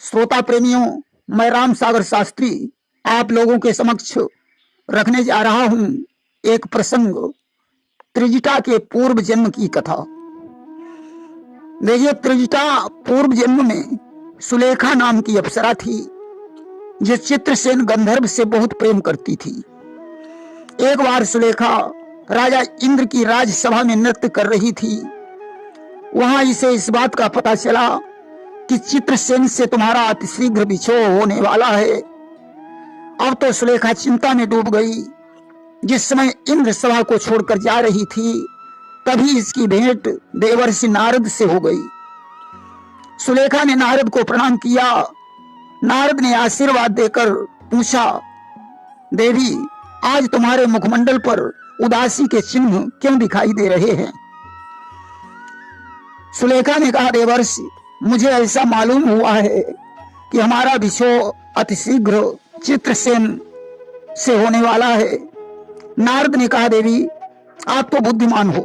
श्रोता प्रेमियों, मैं राम सागर शास्त्री आप लोगों के समक्ष रखने जा रहा हूं एक प्रसंग, त्रिजटा के पूर्व जन्म की कथा। देखिए, त्रिजटा पूर्व जन्म में सुलेखा नाम की अप्सरा थी जो चित्रसेन गंधर्व से बहुत प्रेम करती थी। एक बार सुलेखा राजा इंद्र की राजसभा में नृत्य कर रही थी। वहां इसे इस बात का पता चला कि चित्रसेन से तुम्हारा अतिशीघ्र विछोह होने वाला है। अब तो सुलेखा चिंता में डूब गई। जिस समय इंद्र सभा को छोड़कर जा रही थी, तभी इसकी भेंट देवर्षि नारद से हो गई। सुलेखा ने नारद को प्रणाम किया। नारद ने आशीर्वाद देकर पूछा, देवी, आज तुम्हारे मुखमंडल पर उदासी के चिन्ह क्यों दिखाई दे रहे हैं? सुलेखा ने कहा, देवर्षि, मुझे ऐसा मालूम हुआ है कि हमारा विछोह अतिशीघ्र चित्रसेन से होने वाला है। नारद ने कहा, देवी, आप तो बुद्धिमान हो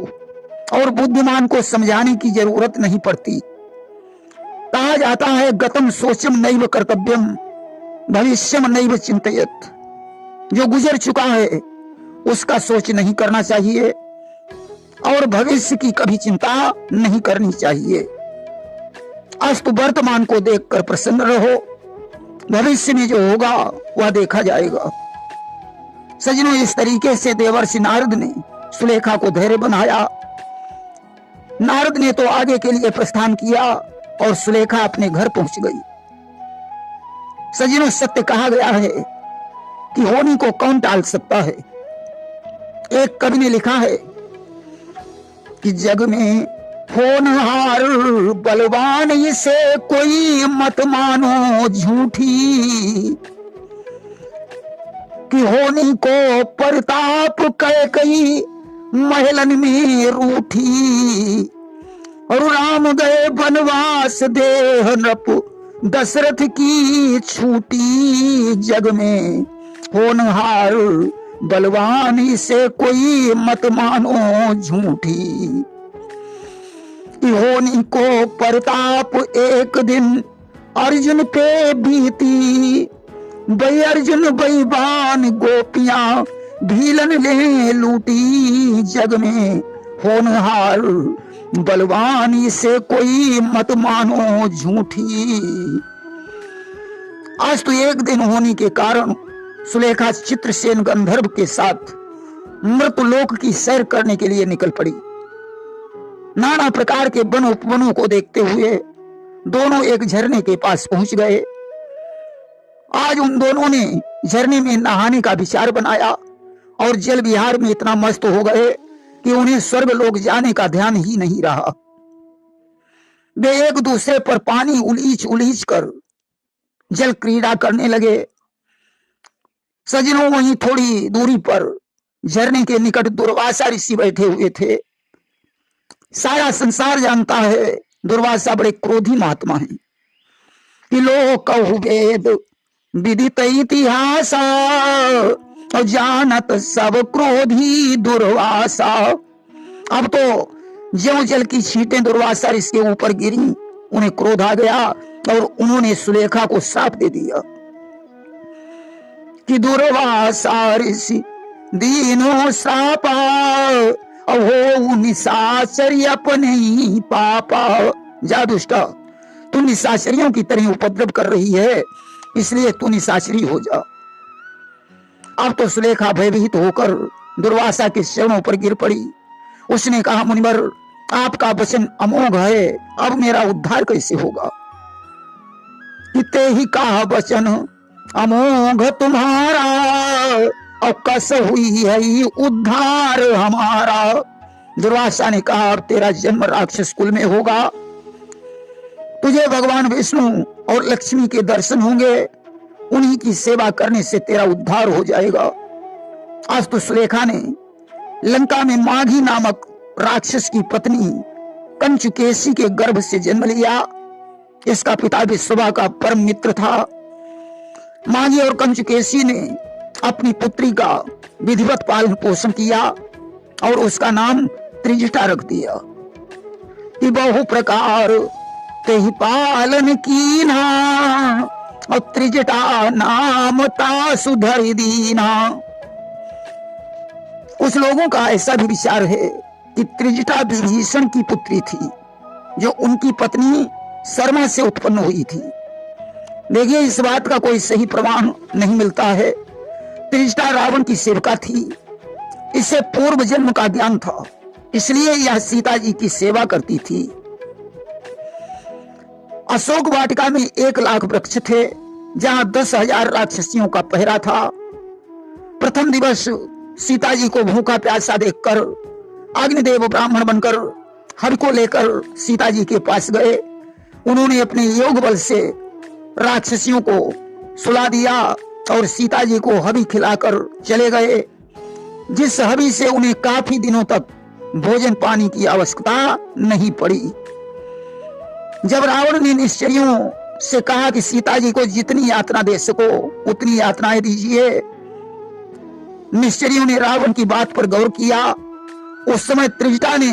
और बुद्धिमान को समझाने की जरूरत नहीं पड़ती। कहा जाता है, गतम सोचम नैव कर्तव्यम भविष्यम नैव चिंतयेत। जो गुजर चुका है उसका सोच नहीं करना चाहिए और भविष्य की कभी चिंता नहीं करनी चाहिए। अस्तु, वर्तमान को देखकर प्रसन्न रहो, भविष्य में जो होगा वह देखा जाएगा। सज्जनों, इस तरीके से देवर्षि नारद ने सुलेखा को धैर्य बनाया। नारद ने तो आगे के लिए प्रस्थान किया और सुलेखा अपने घर पहुंच गई। सज्जनों, सत्य कहा गया है कि होनी को कौन टाल सकता है। एक कवि ने लिखा है कि जग में होनहार बलवान इसे कोई मत मानो झूठी, कि होनी को परताप कई महलन में रूठी। और राम गए बनवास देह नृप दशरथ की छूटी। जग में होनहार बलवान इसे कोई मत मानो झूठी, कि होनी को परताप एक दिन अर्जुन पे बीती। बई अर्जुन बैबान गोपियां भीलन ले लूटी। जग में होनहार बलवान इसे कोई मत मानो झूठी। आज तो एक दिन होने के कारण सुलेखा चित्रसेन गंधर्व के साथ मृतलोक की सैर करने के लिए निकल पड़ी। नाना प्रकार के वन उपवनों को देखते हुए दोनों एक झरने के पास पहुंच गए। आज उन दोनों ने झरने में नहाने का विचार बनाया और जल विहार में इतना मस्त हो गए कि उन्हें स्वर्ग लोक जाने का ध्यान ही नहीं रहा। वे एक दूसरे पर पानी उलीच उलीच कर जल क्रीड़ा करने लगे। सज्जनों, वहीं थोड़ी दूरी पर झरने के निकट दुर्वासा ऋषि बैठे हुए थे। सारा संसार जानता है दुर्वासा बड़े क्रोधी महात्मा हैं कि लोक कहु वेद विदित इतिहास और जानत सब क्रोधी दुर्वासा। अब तो ज्यों जल की छींटें दुर्वासा ऋषि के ऊपर गिरी, उन्हें क्रोध आ गया और उन्होंने सुलेखा को श्राप दे दिया कि दुर्वासा ऋषि दीनो श्रापा हो निशाचरी अपने ही पापा। जा दुष्टा, तू निशाचरियों की तरह उपद्रव कर रही है, इसलिए तू निशाचरी हो जा। अब तो सुलेखा भयभीत होकर दुर्वासा के चरणों पर गिर पड़ी। उसने कहा, मुनिवर, आपका वचन अमोघ है, अब मेरा उद्धार कैसे होगा? किते ही कहा वचन अमोघ तुम्हारा, और कस हुई है उद्धार हमारा। दुर्वासा ने कहा, अब तेरा जन्म राक्षस कुल में होगा, तुझे भगवान विष्णु और लक्ष्मी के दर्शन होंगे, उन्हीं की सेवा करने से तेरा उद्धार हो जाएगा। आज तो सुलेखा ने लंका में माघी नामक राक्षस की पत्नी कंचुकेशी के गर्भ से जन्म लिया। इसका पिता विश्ववा का परम मित्र था। माघी और कंचुकेशी ने अपनी पुत्री का विधिवत पालन पोषण किया और उसका नाम त्रिजटा रख दिया। कि बहु प्रकार ते ही पालन कीना, और त्रिजटा नाम ता सुधर दीना। कुछ लोगों का ऐसा भी विचार है कि त्रिजटा विभीषण की पुत्री थी, जो उनकी पत्नी शर्मा से उत्पन्न हुई थी। देखिए, इस बात का कोई सही प्रमाण नहीं मिलता है। त्रिजटा रावण की सेविका थी, इसे पूर्व जन्म का ज्ञान था, इसलिए यह सीता जी की सेवा करती थी। अशोक वाटिका में 1,00,000 वृक्ष थे, जहां 10,000 राक्षसियों का पहरा था। प्रथम दिवस सीता जी को भूखा प्यासा देखकर अग्निदेव ब्राह्मण बनकर हर को लेकर सीता जी के पास गए। उन्होंने अपने योग बल से राक्षसियों को सुला दिया और सीता जी को हवि खिलाकर चले गए, जिस हवि से उन्हें काफी दिनों तक भोजन पानी की आवश्यकता नहीं पड़ी। जब रावण ने निश्चरियों से कहा कि सीता जी को जितनी यातना दे सको उतनी यातनाएं दीजिए, निश्चरियों ने रावण की बात पर गौर किया। उस समय त्रिजटा ने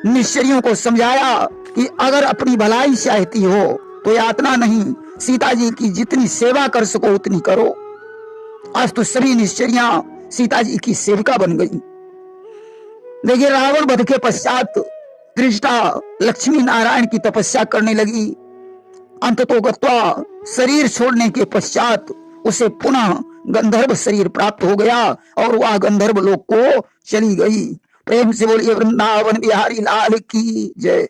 निश्चरियों को समझाया कि अगर अपनी भलाई चाहती हो तो यातना नहीं, सीता जी की जितनी सेवा कर सको उतनी करो। आज तो सभी निश्चरियां सीता जी की सेविका बन गई। देखिए, रावण वध के पश्चात त्रिजटा लक्ष्मी नारायण की तपस्या करने लगी। अंततोगत्वा शरीर छोड़ने के पश्चात उसे पुनः गंधर्व शरीर प्राप्त हो गया और वह गंधर्व लोक को चली गई। प्रेम से बोलिए वृंदावन बिहारी लाल की जय।